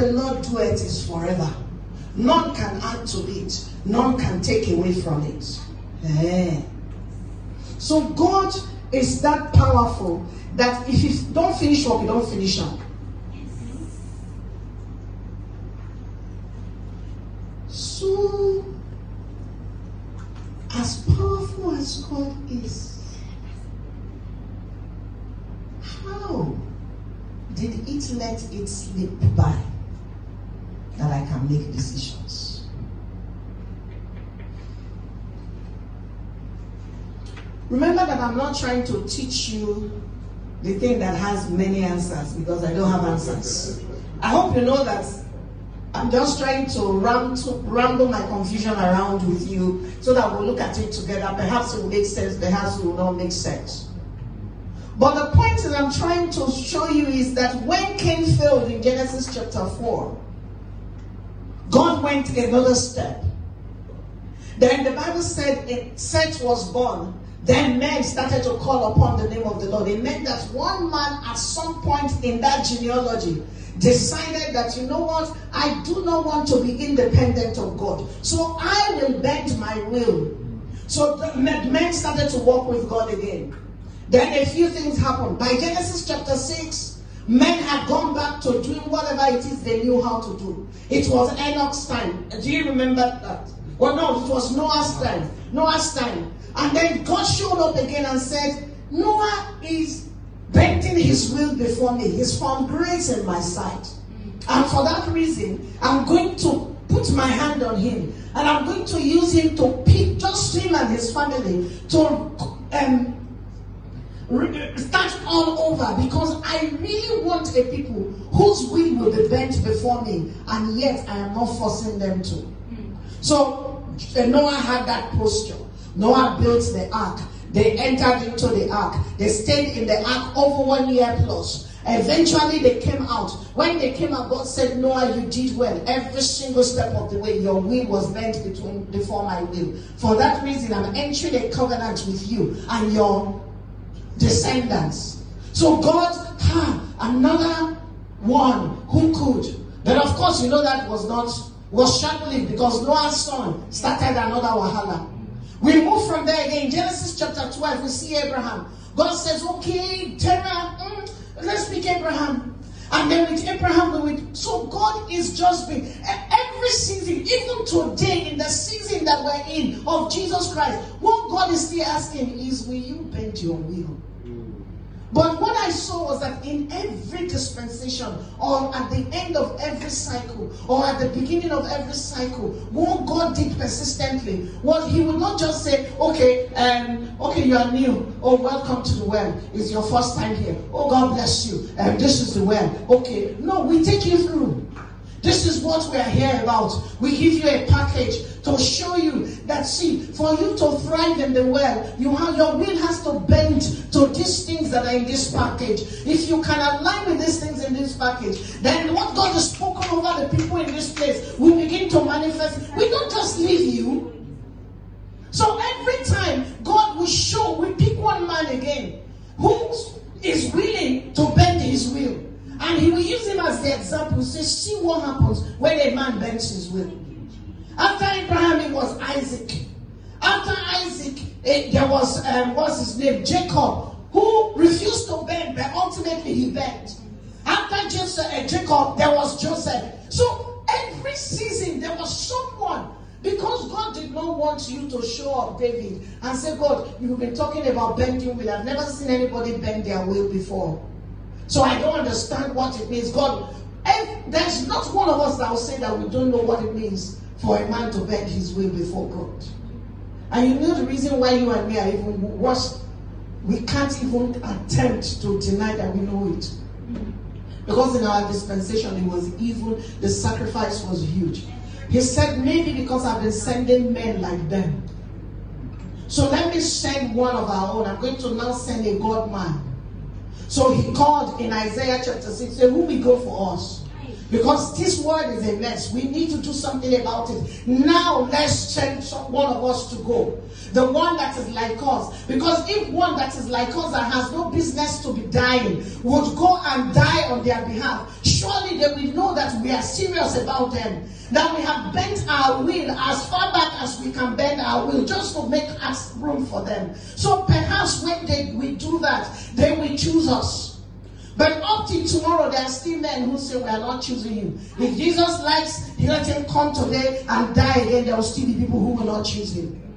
The Lord doeth is forever. None can add to it. None can take away from it. So God is that powerful that if you don't finish up, you don't finish up. So, as powerful as God is, how did it let it slip by that I can make decisions? Remember that I'm not trying to teach you the thing that has many answers, because I don't have answers. I hope you know that I'm just trying to ramble my confusion around with you so that we'll look at it together. Perhaps it will make sense, perhaps it will not make sense. But the point that I'm trying to show you is that when Cain failed in Genesis chapter 4, God went another step. Then the Bible said Seth was born. Then men started to call upon the name of the Lord. It meant that one man at some point in that genealogy decided that, you know what, I do not want to be independent of God. So I will bend my will. So the men started to walk with God again. Then a few things happened. By Genesis chapter 6, men had gone back to doing whatever it is they knew how to do. It was Enoch's time. Do you remember that? Well, no, it was Noah's time. Noah's time. And then God showed up again and said, Noah is bending his will before me. He's found grace in my sight. And for that reason, I'm going to put my hand on him. And I'm going to use him to pick just him and his family to start all over, because I really want a people whose will be bent before me, and yet I am not forcing them to. So Noah had that posture. Noah built the ark. They entered into the ark. They stayed in the ark over 1 year plus. Eventually they came out. When they came out, God said, Noah, you did well. Every single step of the way, your will was bent before my will. For that reason, I'm entering a covenant with you and your descendants. So God had another one who could. But of course, you know that was short-lived, because Noah's son started another wahala. We move from there again. Genesis chapter 12, we see Abraham. God says, okay, Terah, let's pick Abraham. And then with Abraham, so God is just being, every season, even today, in the season that we're in, of Jesus Christ, what God is still asking is, will you bend your will? But what I saw was that in every dispensation, or at the end of every cycle, or at the beginning of every cycle, what God did persistently was He would not just say, okay, you are new. Oh, welcome to the well. It's your first time here. Oh, God bless you. This is the well. Okay. No, we take you through. This is what we are here about. We give you a package to show you that, see, for you to thrive in the well, your will has to bend to these things that are in this package. If you can align with these things in this package, then what God has spoken over the people in this place will begin to manifest. We don't just leave you. So every time God will show, we pick one man again who is willing to bend his will. And He will use him as the example. Say, see what happens when a man bends his will. After Abraham, it was Isaac. After Isaac, there was, what's his name? Jacob, who refused to bend, but ultimately he bent. After Jacob, there was Joseph. So every season, there was someone. Because God did not want you to show up David and say, God, you've been talking about bending will. I've never seen anybody bend their will before. So I don't understand what it means. God, there's not one of us that will say that we don't know what it means for a man to bend his will before God. And you know the reason why you and me are even worse. We can't even attempt to deny that we know it. Because in our dispensation, it was evil. The sacrifice was huge. He said, maybe because I've been sending men like them. So let me send one of our own. I'm going to now send a God man. So He called in Isaiah chapter 6, said, who will go for us? Because this world is a mess. We need to do something about it. Now let's send one of us to go. The one that is like us. Because if one that is like us that has no business to be dying would go and die on their behalf, surely they will know that we are serious about them. That we have bent our will as far back as we can bend our will just to make us room for them. So perhaps when we do that, they will choose us. But up till tomorrow, there are still men who say we are not choosing him. If Jesus likes, let him come today and die again. There will still be people who will not choose him.